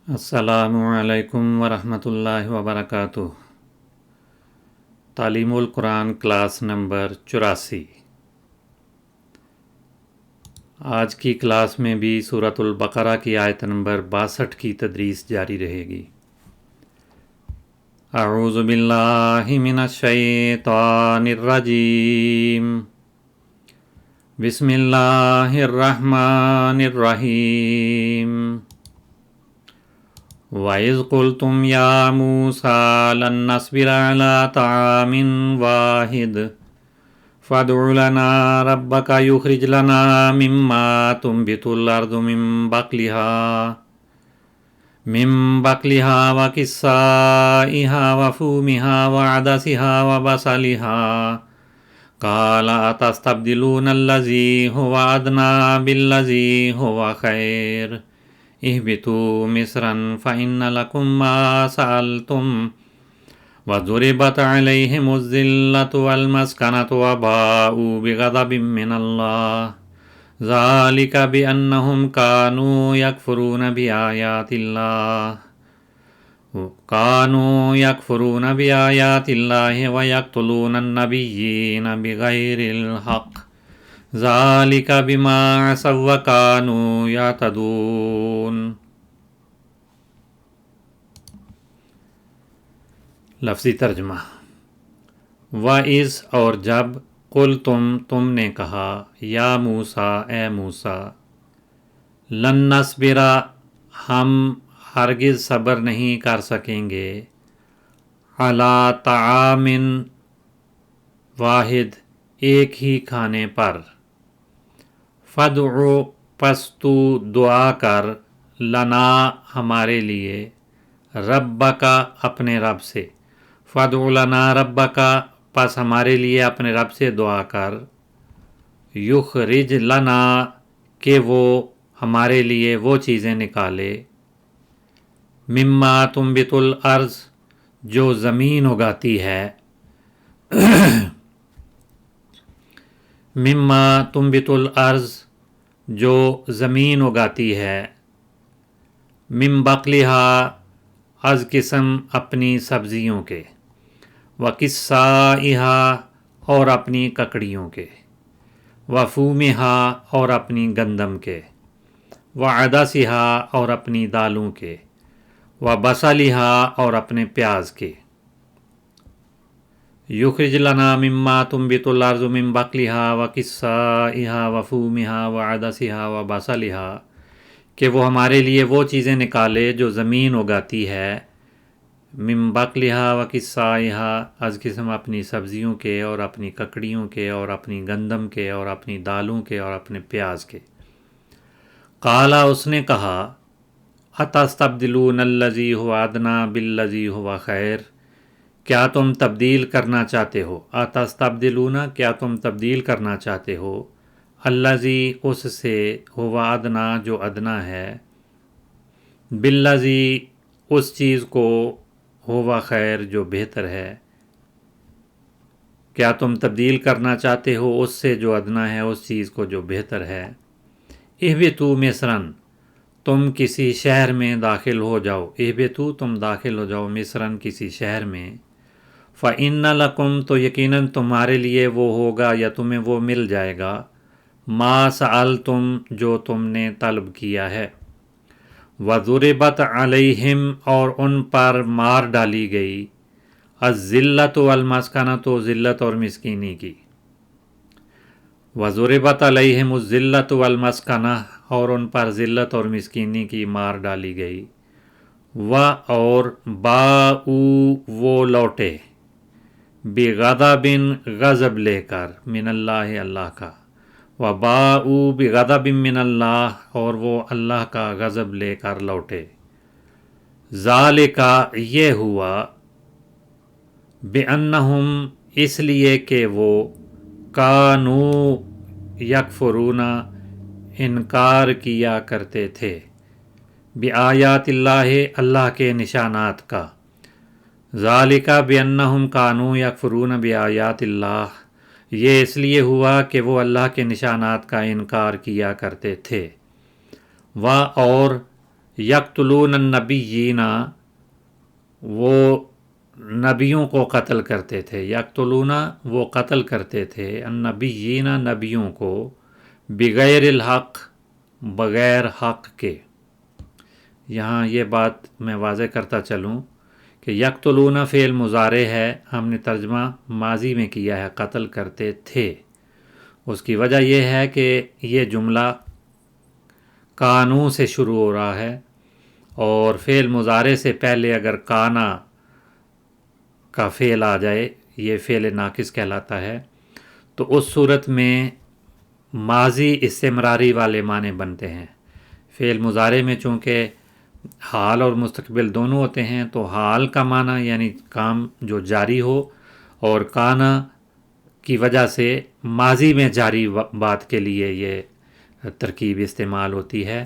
السلام علیکم ورحمۃ اللہ وبرکاتہ۔ تعلیم القرآن کلاس نمبر 84۔ آج کی کلاس میں بھی سورۃ البقرہ کی آیت نمبر 62 کی تدریس جاری رہے گی۔ اعوذ باللہ من الشیطان الرجیم، بسم اللہ الرحمن الرحیم۔ وَإِذْ قُلْتُمْ يَا مُوسَىٰ لَن نَّصْبِرَ عَلَىٰ طَعَامٍ وَاحِدٍ فَادْعُ لَنَا رَبَّكَ يُخْرِجْ لَنَا مِمَّا تُنبِتُ الْأَرْضُ مِن بَقْلِهَا وَقِثَّائِهَا وَفُومِهَا وَعَدَسِهَا وَبَصَلِهَا قَالَ أَتَسْتَبْدِلُونَ الَّذِي هُوَ أَدْنَىٰ بِالَّذِي هُوَ خَيْرٌ اهبطوا مصرا فإن لكم ما سألتم وضربت عليهم الذلة والمسكنة وباءوا بغضب من الله ذلك بأنهم كانوا يكفرون بآيات الله ويقتلون النبيين بغير الحق ذالک بما عصوا وکانوا یعتدون۔ لفظی ترجمہ۔ وَإِذْ اور جب، تم نے کہا، یا موسیٰ اے موسیٰ، لن نصبر ہم ہرگز صبر نہیں کر سکیں گے، علی طعام واحد ایک ہی کھانے پر، فَادْعُ پس تو دعا کر، لنا ہمارے لیے، ربک اپنے رب سے، فَادْعُ لنا ربک پس ہمارے لیے اپنے رب سے دعا کر، یخرج لنا کہ وہ ہمارے لیے وہ چیزیں نکالے، مما تنبت الارض جو زمین اگاتی ہے، مما تنبت الارض جو زمین اگاتی ہے، من بقلہا از قسم اپنی سبزیوں کے، وقثائہا اور اپنی ککڑیوں کے، وفومہا اور اپنی گندم کے، وعدسہا اور اپنی دالوں کے، وبصلہا اور اپنے پیاز کے، یخرج لنا مما تنبت الارض من بقلہا وقثائہا وفومہا وعدسہا وبصلہا کہ وہ ہمارے لیے وہ چیزیں نکالے جو زمین اگاتی ہے، من بقلہا وقثائہا از قسم اپنی سبزیوں کے اور اپنی ککڑیوں کے اور اپنی گندم کے اور اپنی دالوں کے اور اپنے پیاز کے۔ قال اس نے کہا، اتستبدلون الذی هو ادنیٰ بالذی هو خیر، کیا تم تبدیل کرنا چاہتے ہو، اتستبدلون کیا تم تبدیل کرنا چاہتے ہو، الذی اس سے، ہوا ادنیٰ جو ادنیٰ ہے، بالذی اس چیز کو، ہوا خیر جو بہتر ہے، کیا تم تبدیل کرنا چاہتے ہو اس سے جو ادنیٰ ہے اس چیز کو جو بہتر ہے، اہبطوا مصرا تم کسی شہر میں داخل ہو جاؤ، اہبطوا تم داخل ہو جاؤ مصرا کسی شہر میں، فإن لکم تو یقیناً تمہارے لیے وہ ہوگا یا تمہیں وہ مل جائے گا، ما سألتم جو تم نے طلب کیا ہے، وضربت علیہم اور ان پر مار ڈالی گئی، الذلۃ والمسکنۃ ذلت اور مسکینی کی، وضربت علیہم الذلۃ والمسکنہ اور ان پر ذلت اور مسکینی کی مار ڈالی گئی، اور باءوا وہ لوٹے، بغضب غضب لے کر، من اللہ اللہ کا، وباءوا بغضب من اللہ اور وہ اللہ کا غضب لے کر لوٹے، ذالک یہ ہوا، بأنہم اس لیے کہ وہ، کانوا یکفرون انکار کیا کرتے تھے، بآیات اللہ اللہ کے نشانات کا، ذالک بأنہم کانوا یکفرون بآیات اللہ یہ اس لیے ہوا کہ وہ اللہ کے نشانات کا انکار کیا کرتے تھے، اور یقتلون النبیین، وہ نبیوں کو قتل کرتے تھے، یقتلون وہ قتل کرتے تھے، النبیین نبیوں کو، بغیر الحق بغیر حق کے۔ یہاں یہ بات میں واضح کرتا چلوں کہ یقتلون فعل مضارع ہے، ہم نے ترجمہ ماضی میں کیا ہے، قتل کرتے تھے۔ اس کی وجہ یہ ہے کہ یہ جملہ کانوں سے شروع ہو رہا ہے، اور فعل مضارع سے پہلے اگر کانا کا فعل آ جائے، یہ فعل ناقص کہلاتا ہے، تو اس صورت میں ماضی استمراری والے معنی بنتے ہیں۔ فعل مضارع میں چونکہ حال اور مستقبل دونوں ہوتے ہیں، تو حال کا معنی یعنی کام جو جاری ہو، اور کانا کی وجہ سے ماضی میں جاری بات کے لیے یہ ترکیب استعمال ہوتی ہے۔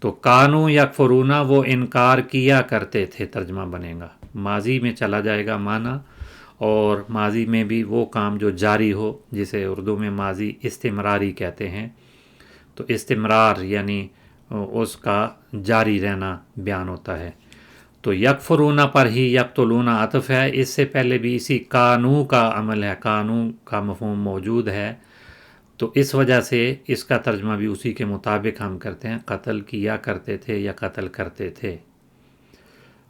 تو کانو یکفرون وہ انکار کیا کرتے تھے، ترجمہ بنے گا، ماضی میں چلا جائے گا معنی، اور ماضی میں بھی وہ کام جو جاری ہو، جسے اردو میں ماضی استمراری کہتے ہیں۔ تو استمرار یعنی اس کا جاری رہنا بیان ہوتا ہے۔ تو یکفرون پر ہی یقتلون عطف ہے، اس سے پہلے بھی اسی کانو کا عمل ہے، کانو کا مفہوم موجود ہے، تو اس وجہ سے اس کا ترجمہ بھی اسی کے مطابق ہم کرتے ہیں، قتل کیا کرتے تھے یا قتل کرتے تھے۔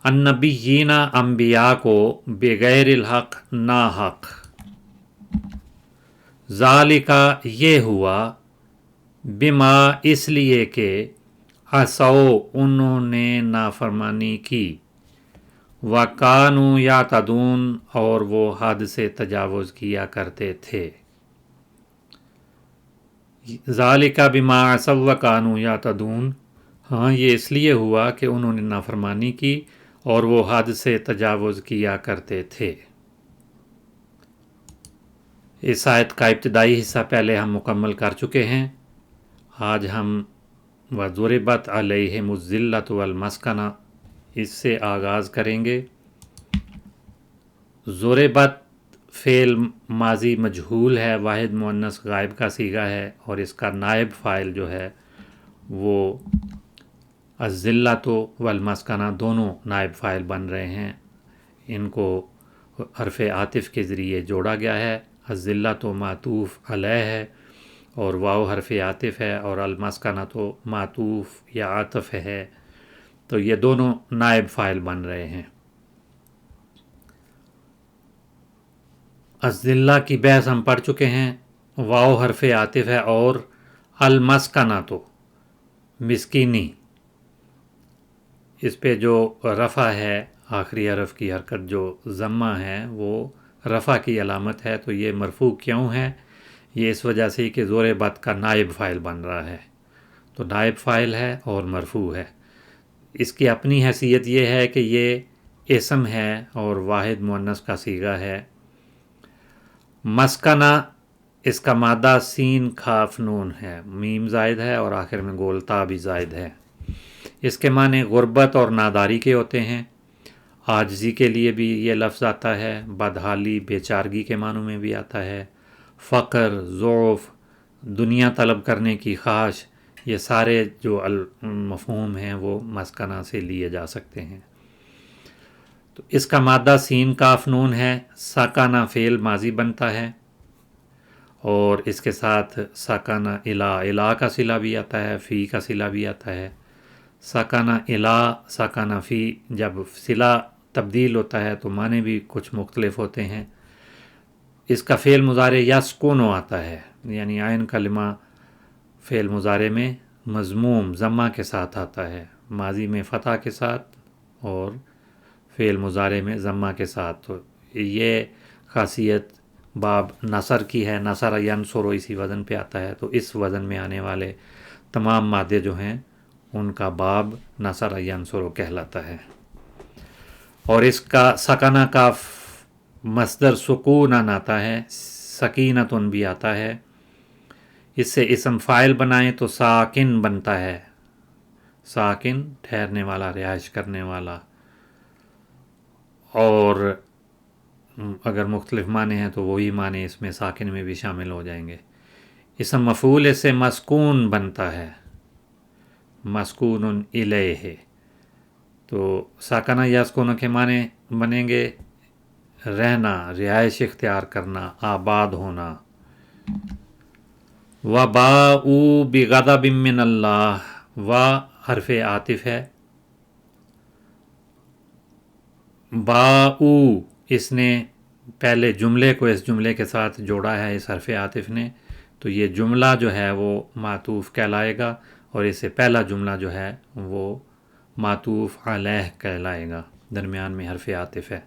النبیین انبیاء کو، بغیر الحق ناحق، ذالکا یہ ہوا، بما اس لیے کہ عصوا انہوں نے نافرمانی کی، وَكَانُوا يَعْتَدُونَ اور وہ حد سے تجاوز کیا کرتے تھے۔ ذَلِكَ بِمَا عَصَوْا وَكَانُوا يَعْتَدُونَ، ہاں یہ اس لیے ہوا کہ انہوں نے نافرمانی کی اور وہ حد سے تجاوز کیا کرتے تھے۔ اس آیت کا ابتدائی حصہ پہلے ہم مکمل کر چکے ہیں۔ آج ہم وَضُرِبَتْ عَلَيْهِمُ الذِّلَّةُ وَالْمَسْكَنَةُ اس سے آغاز کریں گے۔ ضربت فعل ماضی مجہول ہے، واحد مؤنث غائب کا صیغہ ہے، اور اس کا نائب فاعل جو ہے وہ الذلۃ والمسکنہ دونوں نائب فاعل بن رہے ہیں۔ ان کو حرف عاطف کے ذریعے جوڑا گیا ہے، الذلۃ معطوف علیہ ہے اور واو حرف عاطف ہے، اور المسکنہ تو معطوف یا عاطف ہے، تو یہ دونوں نائب فاعل بن رہے ہیں۔ الذلہ کی بحث ہم پڑھ چکے ہیں، واو حرف عاطف ہے، اور المسکنہ تو مسکینی، اس پہ جو رفع ہے، آخری حرف کی حرکت جو ضمہ ہے وہ رفع کی علامت ہے، تو یہ مرفوع کیوں ہے؟ یہ اس وجہ سے کہ زور بط کا نائب فاعل بن رہا ہے، تو نائب فاعل ہے اور مرفوع ہے۔ اس کی اپنی حیثیت یہ ہے کہ یہ اسم ہے اور واحد مؤنث کا صیغہ ہے۔ مسکنہ اس کا مادہ سین کاف نون ہے، میم زائد ہے اور آخر میں گول تا بھی زائد ہے۔ اس کے معنی غربت اور ناداری کے ہوتے ہیں، عاجزی کے لیے بھی یہ لفظ آتا ہے، بدحالی بیچارگی کے معنوں میں بھی آتا ہے، فقر، ضعف، دنیا طلب کرنے کی خواہش، یہ سارے جو مفہوم ہیں وہ مسکنہ سے لیے جا سکتے ہیں۔ تو اس کا مادہ سین کاف نون ہے، ساکانہ فعل ماضی بنتا ہے، اور اس کے ساتھ ساکانہ الہ کا صلہ بھی آتا ہے، فی کا صلہ بھی آتا ہے۔ ساکانہ الہ، ساکانہ فی، جب صلہ تبدیل ہوتا ہے تو معنی بھی کچھ مختلف ہوتے ہیں۔ اس کا فعل مضارع یسکونو آتا ہے، یعنی عین کلمہ فعل مضارع میں مضموم ضمہ کے ساتھ آتا ہے، ماضی میں فتح کے ساتھ اور فعل مضارع میں ضمہ کے ساتھ۔ تو یہ خاصیت باب نصر کی ہے، نصر ینصر اسی وزن پہ آتا ہے، تو اس وزن میں آنے والے تمام مادے جو ہیں ان کا باب نصر ینصر کہلاتا ہے۔ اور اس کا سکنہ کا مصدر سکونن آتا ہے، سکینتن بھی آتا ہے۔ اس سے اسم فاعل بنائیں تو ساکن بنتا ہے، ساکن ٹھہرنے والا، رہائش کرنے والا، اور اگر مختلف معنی ہیں تو وہی معنی اس میں ساکن میں بھی شامل ہو جائیں گے۔ اسم مفعول اس سے مسکون بنتا ہے، مسکون الیہ، تو ساکنہ یسکن کے معنی بنیں گے رہنا، رہائش اختیار کرنا، آباد ہونا۔ وباؤ بغضب من اللہ، و حرف عاطف ہے، باؤ اس نے پہلے جملے کو اس جملے کے ساتھ جوڑا ہے اس حرف عاطف نے، تو یہ جملہ جو ہے وہ معطوف کہلائے گا، اور اس سے پہلا جملہ جو ہے وہ معطوف علیہ کہلائے گا، درمیان میں حرف عاطف ہے۔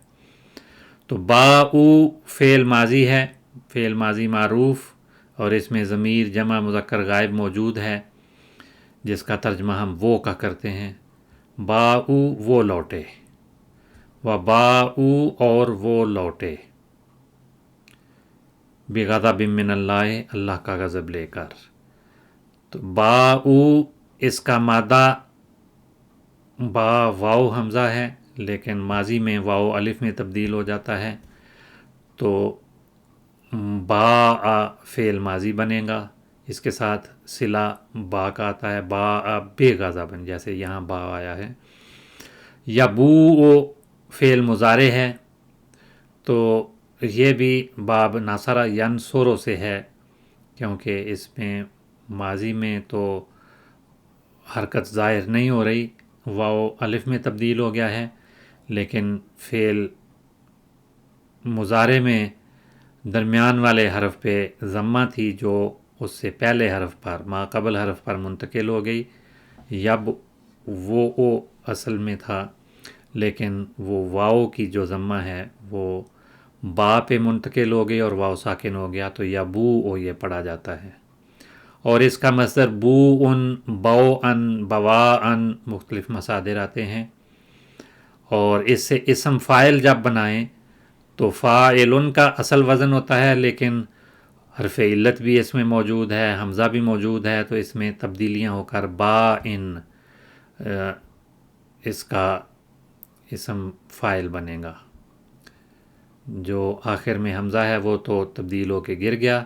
تو باؤ فعل ماضی ہے، فعل ماضی معروف، اور اس میں ضمیر جمع مذکر غائب موجود ہے جس کا ترجمہ ہم وہ کا کرتے ہیں۔ باؤ وہ لوٹے، و باؤ اور وہ لوٹے، بغضب من اللہ اللہ کا غضب لے کر۔ تو باؤ اس کا مادہ با واو حمزہ ہے، لیکن ماضی میں واو الف میں تبدیل ہو جاتا ہے، تو با فعل ماضی بنے گا، اس کے ساتھ صلہ با کا آتا ہے، با بے غضب، جیسے یہاں با آیا ہے۔ یبو فعل مضارع ہے، تو یہ بھی باب ناصرہ ینصرو سے ہے، کیونکہ اس میں ماضی میں تو حرکت ظاہر نہیں ہو رہی، واو الف میں تبدیل ہو گیا ہے، لیکن فعل مضارع میں درمیان والے حرف پہ ضمہ تھی جو اس سے پہلے حرف پر ما قبل حرف پر منتقل ہو گئی۔ یب وہ او اصل میں تھا، لیکن وہ واو کی جو ضمہ ہے وہ با پہ منتقل ہو گئی اور واو ساکن ہو گیا، تو یبو او یہ پڑھا جاتا ہے۔ اور اس کا مصدر بو ان، بو ان، بوا ان مختلف مصادر آتے ہیں، اور اس سے اسم فاعل جب بنائیں تو فاعلن کا اصل وزن ہوتا ہے، لیکن حرف علت بھی اس میں موجود ہے، حمزہ بھی موجود ہے، تو اس میں تبدیلیاں ہو کر با ان اس کا اسم فاعل بنے گا۔ جو آخر میں حمزہ ہے وہ تو تبدیل ہو کے گر گیا،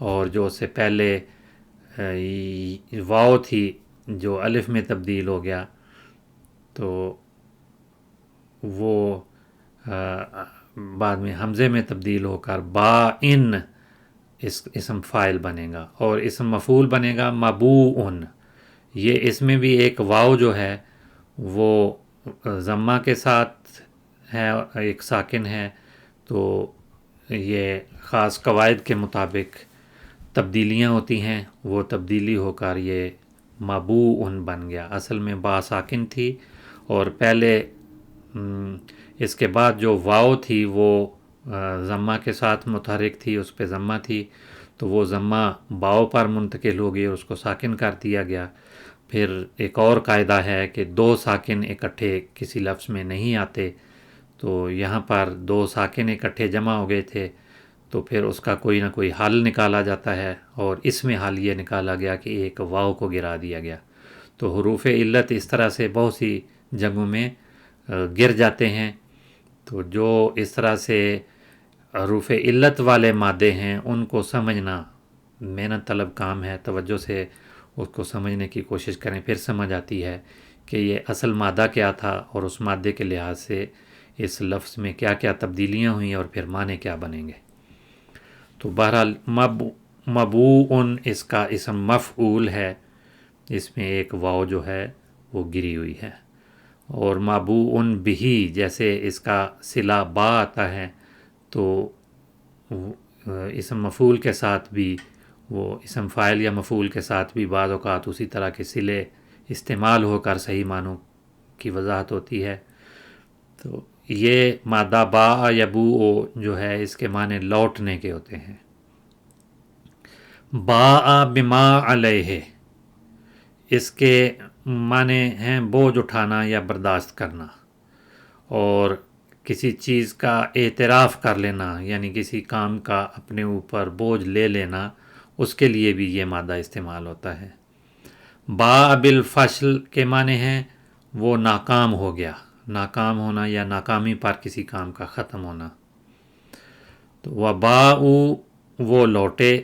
اور جو اس سے پہلے واو تھی جو الف میں تبدیل ہو گیا، تو وہ بعد میں حمزے میں تبدیل ہو کر با ان اسم فاعل بنے گا، اور اسم مفعول بنے گا مبوءن۔ یہ اس میں بھی ایک واو جو ہے وہ ضمہ کے ساتھ ہے، ایک ساکن ہے، تو یہ خاص قواعد کے مطابق تبدیلیاں ہوتی ہیں، وہ تبدیلی ہو کر یہ مبوءن بن گیا۔ اصل میں با ساکن تھی، اور پہلے اس کے بعد جو واو تھی وہ ضمہ کے ساتھ متحرک تھی، اس پہ ضمہ تھی، تو وہ ضمہ باؤ پر منتقل ہو گئی اور اس کو ساکن کر دیا گیا۔ پھر ایک اور قاعدہ ہے کہ دو ساکن اکٹھے کسی لفظ میں نہیں آتے، تو یہاں پر دو ساکن اکٹھے جمع ہو گئے تھے، تو پھر اس کا کوئی نہ کوئی حل نکالا جاتا ہے، اور اس میں حل یہ نکالا گیا کہ ایک واو کو گرا دیا گیا۔ تو حروف علت اس طرح سے بہت سی جگہوں میں گر جاتے ہیں، تو جو اس طرح سے حروف علت والے مادے ہیں ان کو سمجھنا محنت طلب کام ہے، توجہ سے اس کو سمجھنے کی کوشش کریں، پھر سمجھ آتی ہے کہ یہ اصل مادہ کیا تھا، اور اس مادے کے لحاظ سے اس لفظ میں کیا کیا تبدیلیاں ہوئیں اور پھر معنی کیا بنیں گے۔ تو بہرحال مبوءن اس کا اسم مفعول ہے، اس میں ایک واو جو ہے وہ گری ہوئی ہے، اور مبوءن بہی جیسے اس کا صلہ با آتا ہے، تو اسم مفعول کے ساتھ بھی وہ اسم فاعل یا مفعول کے ساتھ بھی بعض اوقات اسی طرح کے صلے استعمال ہو کر صحیح معنوں کی وضاحت ہوتی ہے۔ تو یہ مادہ با یا بو جو ہے اس کے معنی لوٹنے کے ہوتے ہیں۔ با بما علیہ، اس کے معنی ہیں بوجھ اٹھانا یا برداشت کرنا، اور کسی چیز کا اعتراف کر لینا، یعنی کسی کام کا اپنے اوپر بوجھ لے لینا، اس کے لیے بھی یہ مادہ استعمال ہوتا ہے۔ با بالفشل کے معنی ہیں وہ ناکام ہو گیا، ناکام ہونا یا ناکامی پر کسی کام کا ختم ہونا۔ تو وباؤ وہ لوٹے،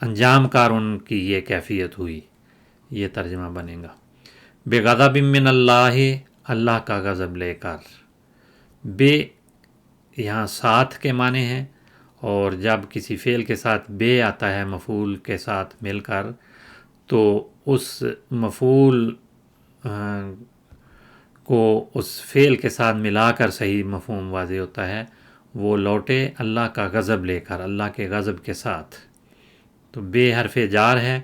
انجام کار ان کی یہ کیفیت ہوئی، یہ ترجمہ بنے گا۔ بغضب من اللہ، اللہ کا غضب لے کر، بے یہاں ساتھ کے معنی ہیں، اور جب کسی فعل کے ساتھ بے آتا ہے مفعول کے ساتھ مل کر تو اس مفعول کو اس فعل کے ساتھ ملا کر صحیح مفہوم واضح ہوتا ہے، وہ لوٹے اللہ کا غضب لے کر، اللہ کے غضب کے ساتھ۔ تو بے حرف جار ہے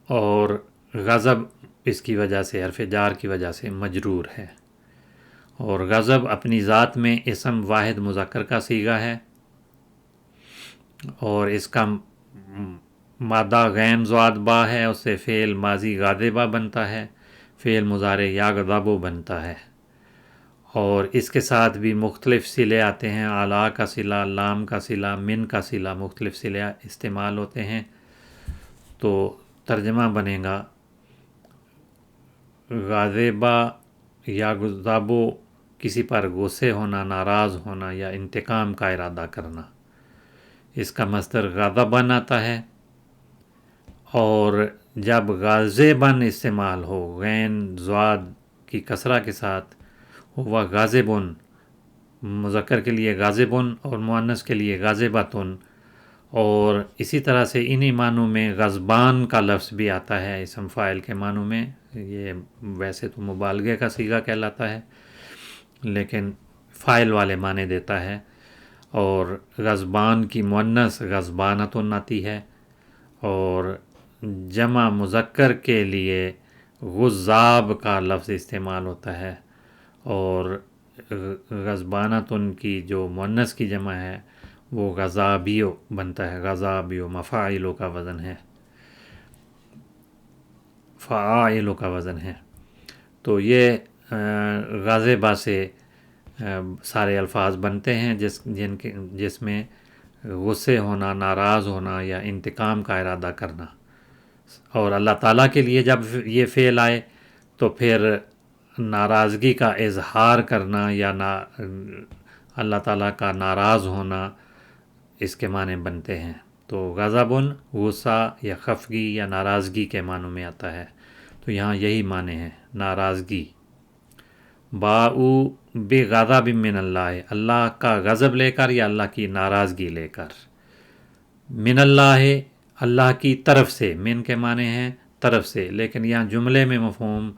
اور غضب اس کی وجہ سے، حرف جار کی وجہ سے مجرور ہے، اور غضب اپنی ذات میں اسم واحد مذکر کا صیغہ ہے، اور اس کا مادہ غین زواد با ہے، اس سے فعل ماضی غاضبہ بنتا ہے، فعل مضارع یغضب بنتا ہے، اور اس کے ساتھ بھی مختلف صلے آتے ہیں، اعلیٰ کا صلہ، لام کا صلہ، من کا صلہ، مختلف صلے استعمال ہوتے ہیں۔ تو ترجمہ بنے گا غاضبہ یا غضب، کسی پر غصے ہونا، ناراض ہونا یا انتقام کا ارادہ کرنا، اس کا مصدر غضباً آتا ہے، اور جب غاضباً استعمال ہو غین زواد کی کسرہ کے ساتھ ہوا غاضبن، مذکر کے لیے غاضبن اور مؤنث کے لیے غاضبۃن، اور اسی طرح سے انہی معنوں میں غضبان کا لفظ بھی آتا ہے اسم فاعل کے معنوں میں، یہ ویسے تو مبالغے کا صیغہ کہلاتا ہے لیکن فاعل والے معنی دیتا ہے، اور غضبان کی مؤنث غضبانۃ آتی ہے، اور جمع مذکر کے لیے غضاب کا لفظ استعمال ہوتا ہے، اور غضبانۃ کی جو مؤنث کی جمع ہے وہ غضابیو بنتا ہے، غضابیو مفاعلوں کا وزن ہے، فعائلوں کا وزن ہے۔ تو یہ غاضبہ سے سارے الفاظ بنتے ہیں جس میں غصے ہونا، ناراض ہونا یا انتقام کا ارادہ کرنا، اور اللہ تعالیٰ کے لیے جب یہ فعل آئے تو پھر ناراضگی کا اظہار کرنا یا اللہ تعالیٰ کا ناراض ہونا، اس کے معنی بنتے ہیں۔ تو غضبن غصہ یا خفگی یا ناراضگی کے معنوں میں آتا ہے، تو یہاں یہی معنی ہے، ناراضگی۔ باؤ بغضب من اللہ، اللہ کا غضب لے کر یا اللہ کی ناراضگی لے کر، من اللہ اللہ کی طرف سے، من کے معنی ہیں طرف سے، لیکن یہاں جملے میں مفہوم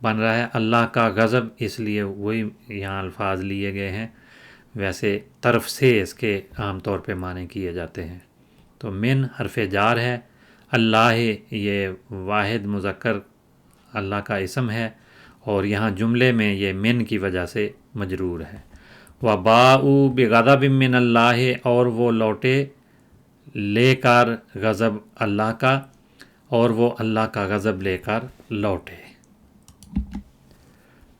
بن رہا ہے اللہ کا غضب، اس لیے وہی یہاں الفاظ لیے گئے ہیں، ویسے طرف سے اس کے عام طور پہ معنی کیے جاتے ہیں۔ تو من حرف جار ہے، اللہ یہ واحد مذکر اللہ کا اسم ہے، اور یہاں جملے میں یہ من کی وجہ سے مجرور ہے۔ وباؤ بغضب من اللہ، اور وہ لوٹے لے کر غضب اللہ کا، اور وہ اللہ کا غضب لے کر لوٹے۔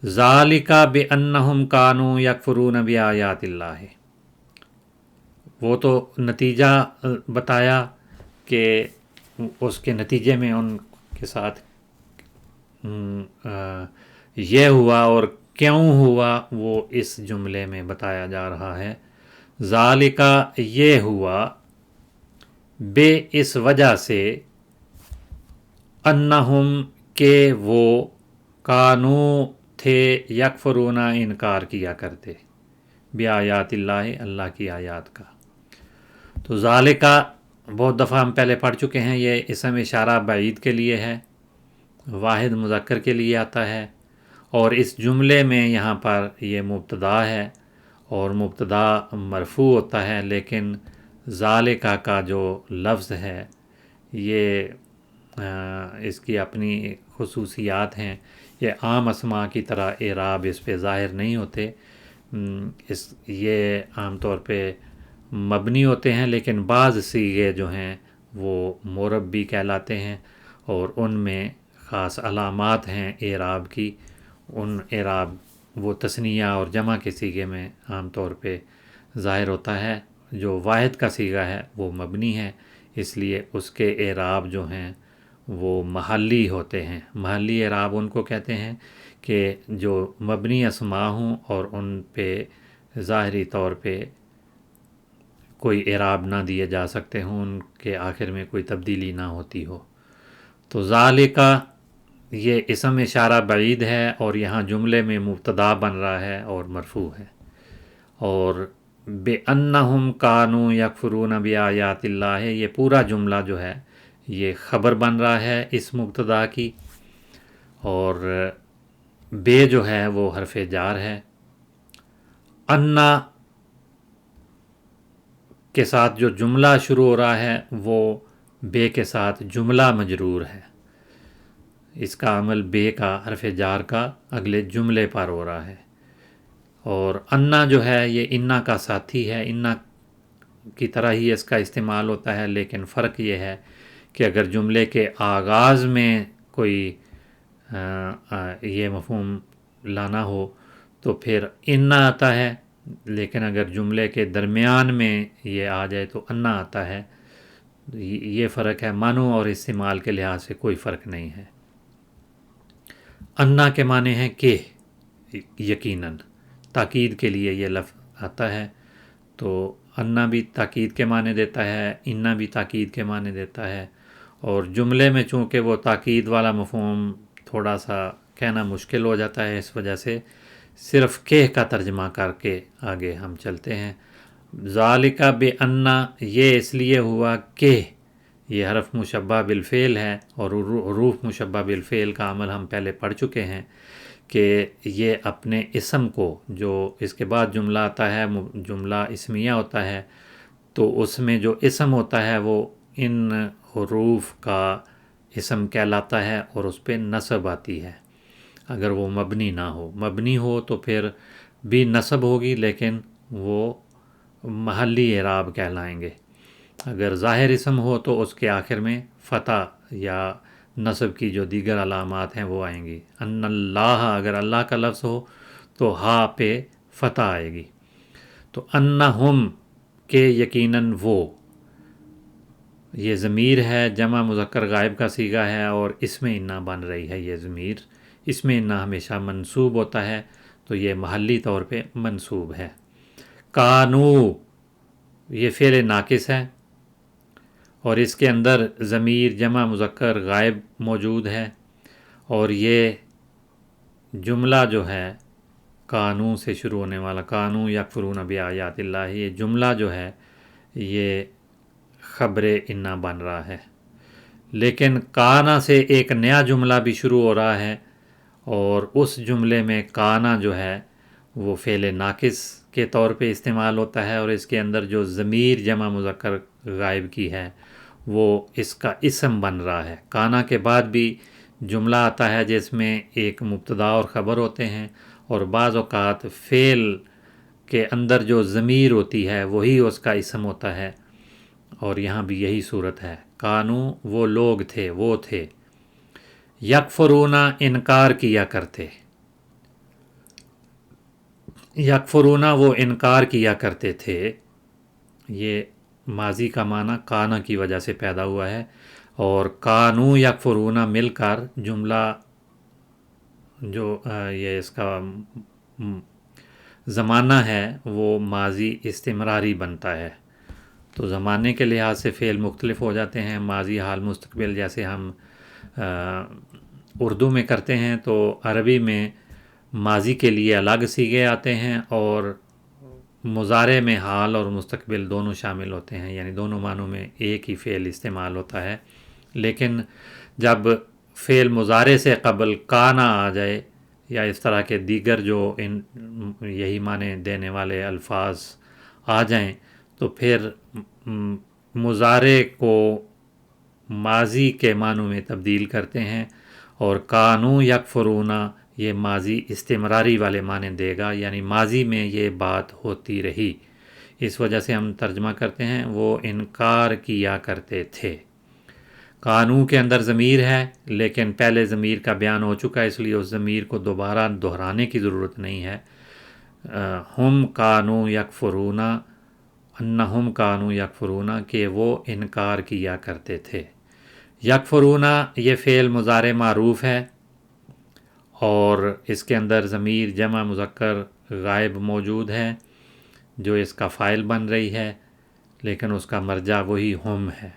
ذالک بانہم کانوا یکفرون بآیات اللہ، وہ تو نتیجہ بتایا کہ اس کے نتیجے میں ان کے ساتھ یہ ہوا اور کیوں ہوا وہ اس جملے میں بتایا جا رہا ہے۔ ذالک یہ ہوا، بے اس وجہ سے، انہم کہ وہ، کانو تھے، یکفرون انکار کیا کرتے، بآیات اللہ اللہ کی آیات کا۔ تو ذالکہ بہت دفعہ ہم پہلے پڑھ چکے ہیں، یہ اسم اشارہ بعید کے لیے ہے، واحد مذکر کے لیے آتا ہے، اور اس جملے میں یہاں پر یہ مبتدا ہے اور مبتدا مرفوع ہوتا ہے، لیکن ذالکہ کا جو لفظ ہے یہ اس کی اپنی خصوصیات ہیں، یہ عام اسماء کی طرح اعراب اس پہ ظاہر نہیں ہوتے، یہ عام طور پہ مبنی ہوتے ہیں، لیکن بعض صیغے جو ہیں وہ معرب بھی کہلاتے ہیں، اور ان میں خاص علامات ہیں اعراب کی، ان اعراب وہ تثنیہ اور جمع کے صیغے میں عام طور پہ ظاہر ہوتا ہے، جو واحد کا صیغہ ہے وہ مبنی ہے، اس لیے اس کے اعراب جو ہیں وہ محلی ہوتے ہیں۔ محلی اعراب ان کو کہتے ہیں کہ جو مبنی اسماء ہوں اور ان پہ ظاہری طور پہ کوئی اعراب نہ دیے جا سکتے ہوں، ان کے آخر میں کوئی تبدیلی نہ ہوتی ہو۔ تو ذالکہ یہ اسم اشارہ بعید ہے اور یہاں جملے میں مبتدا بن رہا ہے اور مرفوع ہے. اور بِأَنَّهُمْ كَانُوا يَكْفُرُونَ بِآيَاتِ اللَّهِ، یہ پورا جملہ جو ہے یہ خبر بن رہا ہے اس مبتدا کی، اور بے جو ہے وہ حرف جار ہے. انا کے ساتھ جو جملہ شروع ہو رہا ہے وہ بے کے ساتھ جملہ مجرور ہے. اس کا عمل بے کا حرف جار کا اگلے جملے پر ہو رہا ہے. اور انا جو ہے یہ انا کا ساتھی ہے، انا کی طرح ہی اس کا استعمال ہوتا ہے، لیکن فرق یہ ہے کہ اگر جملے کے آغاز میں کوئی یہ مفہوم لانا ہو تو پھر انا آتا ہے، لیکن اگر جملے کے درمیان میں یہ آ جائے تو انا آتا ہے. یہ فرق ہے، معنی اور استعمال کے لحاظ سے کوئی فرق نہیں ہے. انا کے معنی ہیں کہ، یقیناً تاکید کے لیے یہ لفظ آتا ہے، تو انا بھی تاکید کے معنی دیتا ہے، انا بھی تاکید کے معنی دیتا ہے. اور جملے میں چونکہ وہ تاکید والا مفہوم تھوڑا سا کہنا مشکل ہو جاتا ہے، اس وجہ سے صرف کہ کا ترجمہ کر کے آگے ہم چلتے ہیں. ذالک بِأَنَّ، یہ اس لیے ہوا کہ، یہ حرف مشبہ بالفعل ہے، اور حروف مشبہ بالفعل کا عمل ہم پہلے پڑھ چکے ہیں کہ یہ اپنے اسم کو، جو اس کے بعد جملہ آتا ہے جملہ اسمیہ ہوتا ہے، تو اس میں جو اسم ہوتا ہے وہ ان حروف کا اسم کہلاتا ہے اور اس پہ نصب آتی ہے اگر وہ مبنی نہ ہو. مبنی ہو تو پھر بھی نصب ہوگی، لیکن وہ محلی اعراب کہلائیں گے. اگر ظاہر اسم ہو تو اس کے آخر میں فتح یا نصب کی جو دیگر علامات ہیں وہ آئیں گی. ان اللہ، اگر اللہ کا لفظ ہو تو ہا پہ فتح آئے گی. تو انہم، کہ یقیناً وہ، یہ ضمیر ہے، جمع مذکر غائب کا صیغہ ہے اور اس میں انا بن رہی ہے. یہ ضمیر اس میں انا ہمیشہ منصوب ہوتا ہے، تو یہ محلی طور پہ منصوب ہے. کانو، یہ فعل ناقص ہے اور اس کے اندر ضمیر جمع مذکر غائب موجود ہے، اور یہ جملہ جو ہے کانو سے شروع ہونے والا، کانو یکفرون بآیات اللہ، یہ جملہ جو ہے یہ خبر انا بن رہا ہے. لیکن کانا سے ایک نیا جملہ بھی شروع ہو رہا ہے، اور اس جملے میں کانا جو ہے وہ فعل ناقص کے طور پہ استعمال ہوتا ہے، اور اس کے اندر جو ضمیر جمع مذکر غائب کی ہے وہ اس کا اسم بن رہا ہے. کانا کے بعد بھی جملہ آتا ہے جس میں ایک مبتدا اور خبر ہوتے ہیں، اور بعض اوقات فعل کے اندر جو ضمیر ہوتی ہے وہی اس کا اسم ہوتا ہے، اور یہاں بھی یہی صورت ہے. کانو، وہ لوگ تھے، وہ تھے، یکفرون، انکار کیا کرتے، یکفرون، وہ انکار کیا کرتے تھے. یہ ماضی کا معنی کانا کی وجہ سے پیدا ہوا ہے، اور کانو یکفرون مل کر جملہ جو یہ اس کا زمانہ ہے وہ ماضی استمراری بنتا ہے. تو زمانے کے لحاظ سے فعل مختلف ہو جاتے ہیں، ماضی، حال، مستقبل جیسے ہم اردو میں کرتے ہیں، تو عربی میں ماضی کے لیے الگ صیغے آتے ہیں، اور مضارع میں حال اور مستقبل دونوں شامل ہوتے ہیں، یعنی دونوں معنوں میں ایک ہی فعل استعمال ہوتا ہے. لیکن جب فعل مضارع سے قبل کانا آ جائے یا اس طرح کے دیگر جو یہی معنی دینے والے الفاظ آ جائیں تو پھر مضارع کو ماضی کے معنوں میں تبدیل کرتے ہیں، اور کانو یکفرون یہ ماضی استمراری والے معنی دے گا، یعنی ماضی میں یہ بات ہوتی رہی. اس وجہ سے ہم ترجمہ کرتے ہیں وہ انکار کیا کرتے تھے. کانو کے اندر ضمیر ہے، لیکن پہلے ضمیر کا بیان ہو چکا ہے، اس لیے اس ضمیر کو دوبارہ دہرانے کی ضرورت نہیں ہے. ہم کانو یکفرون، انہم کانو یکفرون، کہ وہ انکار کیا کرتے تھے. یکفرون یہ فعل مضارع معروف ہے، اور اس کے اندر ضمیر جمع مذکر غائب موجود ہے جو اس کا فاعل بن رہی ہے، لیکن اس کا مرجع وہی ہم ہے.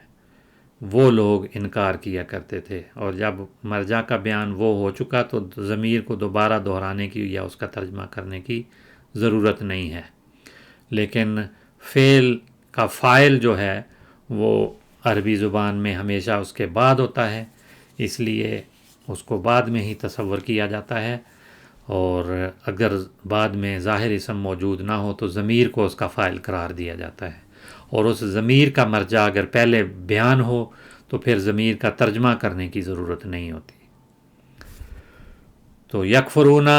وہ لوگ انکار کیا کرتے تھے، اور جب مرجع کا بیان وہ ہو چکا تو ضمیر کو دوبارہ دہرانے کی یا اس کا ترجمہ کرنے کی ضرورت نہیں ہے۔ لیکن فعل کا فاعل جو ہے وہ عربی زبان میں ہمیشہ اس کے بعد ہوتا ہے، اس لیے اس کو بعد میں ہی تصور کیا جاتا ہے، اور اگر بعد میں ظاہر اسم موجود نہ ہو تو ضمیر کو اس کا فاعل قرار دیا جاتا ہے، اور اس ضمیر کا مرجع اگر پہلے بیان ہو تو پھر ضمیر کا ترجمہ کرنے کی ضرورت نہیں ہوتی۔ تو یکفرون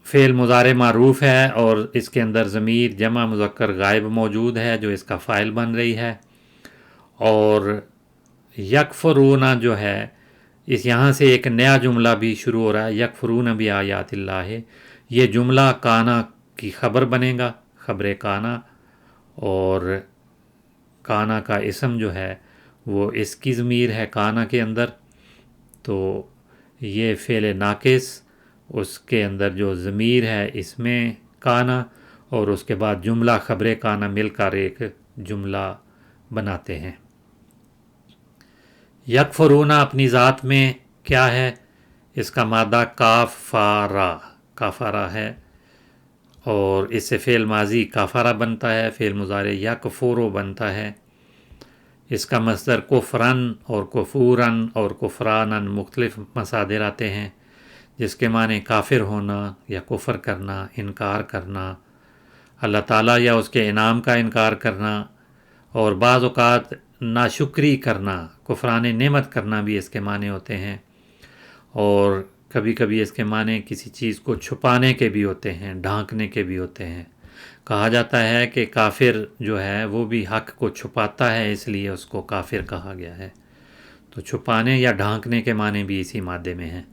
فعل مضارع معروف ہے، اور اس کے اندر ضمیر جمع مذکر غائب موجود ہے جو اس کا فاعل بن رہی ہے، اور یکفرون جو ہے اس یہاں سے ایک نیا جملہ بھی شروع ہو رہا ہے، یکفرون بآیات اللہ، یہ جملہ کانا کی خبر بنے گا، خبر کانا، اور کانا کا اسم جو ہے وہ اس کی ضمیر ہے کانا کے اندر، تو یہ فعل ناقص اس کے اندر جو ضمیر ہے اس میں کانا، اور اس کے بعد جملہ خبر کانا مل کر ایک جملہ بناتے ہیں۔ یکفرون اپنی ذات میں کیا ہے؟ اس کا مادہ کافارا، کافارا ہے، اور اس سے فعل ماضی کافارا بنتا ہے، فعل مضارع یکفورو بنتا ہے۔ اس کا مصدر کفرن اور کفورن اور کفرانن مختلف مصادر آتے ہیں، جس کے معنی کافر ہونا یا کفر کرنا، انکار کرنا، اللہ تعالیٰ یا اس کے انعام کا انکار کرنا، اور بعض اوقات ناشکری کرنا، کفران نعمت کرنا بھی اس کے معنی ہوتے ہیں، اور کبھی کبھی اس کے معنی کسی چیز کو چھپانے کے بھی ہوتے ہیں، ڈھانکنے کے بھی ہوتے ہیں۔ کہا جاتا ہے کہ کافر جو ہے وہ بھی حق کو چھپاتا ہے، اس لیے اس کو کافر کہا گیا ہے، تو چھپانے یا ڈھانکنے کے معنی بھی اسی مادے میں ہیں۔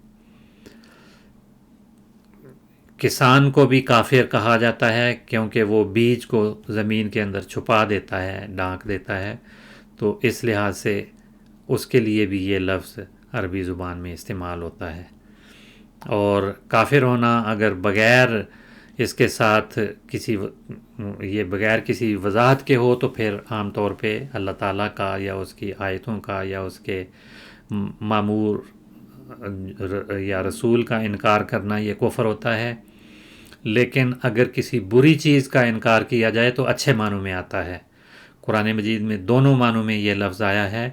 کسان کو بھی کافر کہا جاتا ہے کیونکہ وہ بیج کو زمین کے اندر چھپا دیتا ہے، ڈھانک دیتا ہے، تو اس لحاظ سے اس کے لیے بھی یہ لفظ عربی زبان میں استعمال ہوتا ہے۔ اور کافر ہونا اگر بغیر اس کے ساتھ یہ بغیر کسی وضاحت کے ہو تو پھر عام طور پہ اللہ تعالیٰ کا یا اس کی آیتوں کا یا اس کے مامور یا رسول کا انکار کرنا یہ کفر ہوتا ہے۔ لیکن اگر کسی بری چیز کا انکار کیا جائے تو اچھے معنوں میں آتا ہے۔ قرآن مجید میں دونوں معنوں میں یہ لفظ آیا ہے،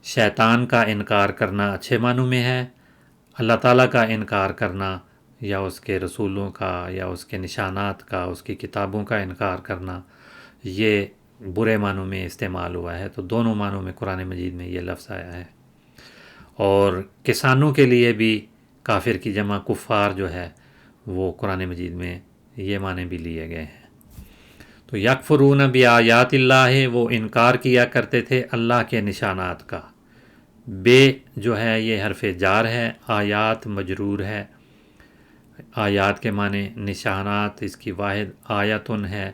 شیطان کا انکار کرنا اچھے معنوں میں ہے، اللہ تعالیٰ کا انکار کرنا یا اس کے رسولوں کا یا اس کے نشانات کا، اس کی کتابوں کا انکار کرنا یہ برے معنوں میں استعمال ہوا ہے۔ تو دونوں معنوں میں قرآن مجید میں یہ لفظ آیا ہے۔ اور کسانوں کے لیے بھی کافر کی جمع کفار جو ہے وہ قرآن مجید میں یہ معنی بھی لیے گئے ہیں۔ تو یکفرون بآیات اللہ، وہ انکار کیا کرتے تھے اللہ کے نشانات کا۔ بے جو ہے یہ حرف جار ہے، آیات مجرور ہے، آیات کے معنی نشانات، اس کی واحد آیتن ہے،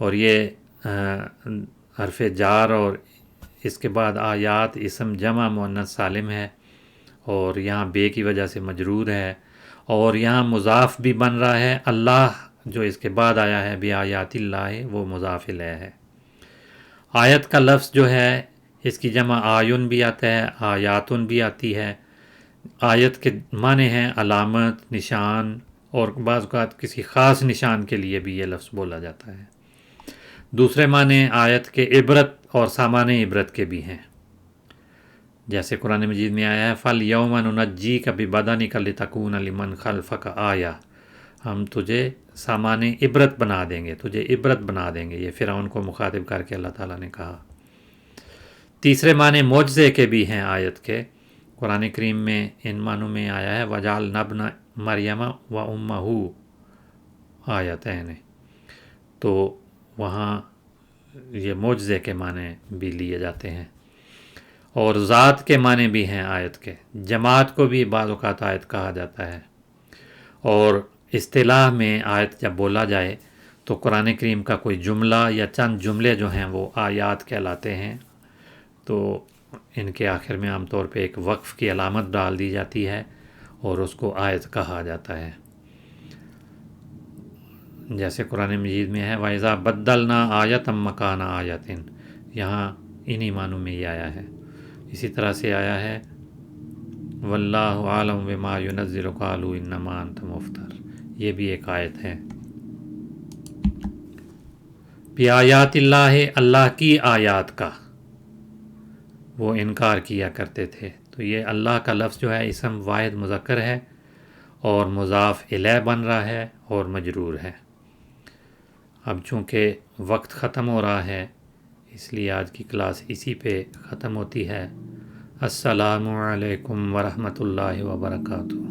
اور یہ حرف جار اور اس کے بعد آیات اسم جمع مؤنث سالم ہے، اور یہاں بے کی وجہ سے مجرور ہے، اور یہاں مضاف بھی بن رہا ہے، اللہ جو اس کے بعد آیا ہے بآیات اللہ وہ مضاف الیہ ہے۔ آیت کا لفظ جو ہے اس کی جمع آیون بھی آتا ہے، آیاتن بھی آتی ہے۔ آیت کے معنی ہیں علامت، نشان، اور بعض اوقات کسی خاص نشان کے لیے بھی یہ لفظ بولا جاتا ہے۔ دوسرے معنی آیت کے عبرت اور سامان عبرت کے بھی ہیں، جیسے قرآن مجید میں آیا ہے فَالْيَوْمَ نُنَجِّيكَ بِبَدَنِكَ لِتَكُونَ لِمَنْ خَلْفَكَ آیَةً، ہم تجھے سامان عبرت بنا دیں گے، تجھے عبرت بنا دیں گے، یہ فرعون کو مخاطب کر کے اللہ تعالیٰ نے کہا۔ تیسرے معنی معجزے کے بھی ہیں آیت کے، قرآن کریم میں ان معنوں میں آیا ہے وَجَعَلْنَا ابْنَ مَرْيَمَ وَأُمَّهُ آیتین، تو وہاں یہ معجزے کے معنی بھی لیے جاتے ہیں۔ اور ذات کے معنی بھی ہیں آیت کے، جماعت کو بھی بعض اوقات آیت کہا جاتا ہے، اور اصطلاح میں آیت جب بولا جائے تو قرآن کریم کا کوئی جملہ یا چند جملے جو ہیں وہ آیات کہلاتے ہیں، تو ان کے آخر میں عام طور پہ ایک وقف کی علامت ڈال دی جاتی ہے اور اس کو آیت کہا جاتا ہے، جیسے قرآن مجید میں ہے وَإِذَا بَدَّلْنَا آیَةً مَّكَانَ آیَةٍ، یہاں انہی معنوں میں یہ آیا ہے۔ اسی طرح سے آیا ہے واللہ عالم بما ینزل قالوا انما انت مفتر، یہ بھی ایک آیت ہے۔ بیایات اللہ، اللہ کی آیات کا وہ انکار کیا کرتے تھے۔ تو یہ اللہ کا لفظ جو ہے اسم واحد مذکر ہے اور مضاف الیہ بن رہا ہے اور مجرور ہے۔ اب چونکہ وقت ختم ہو رہا ہے اس لیے آج کی کلاس اسی پہ ختم ہوتی ہے۔ السلام علیکم ورحمۃ اللہ وبرکاتہ۔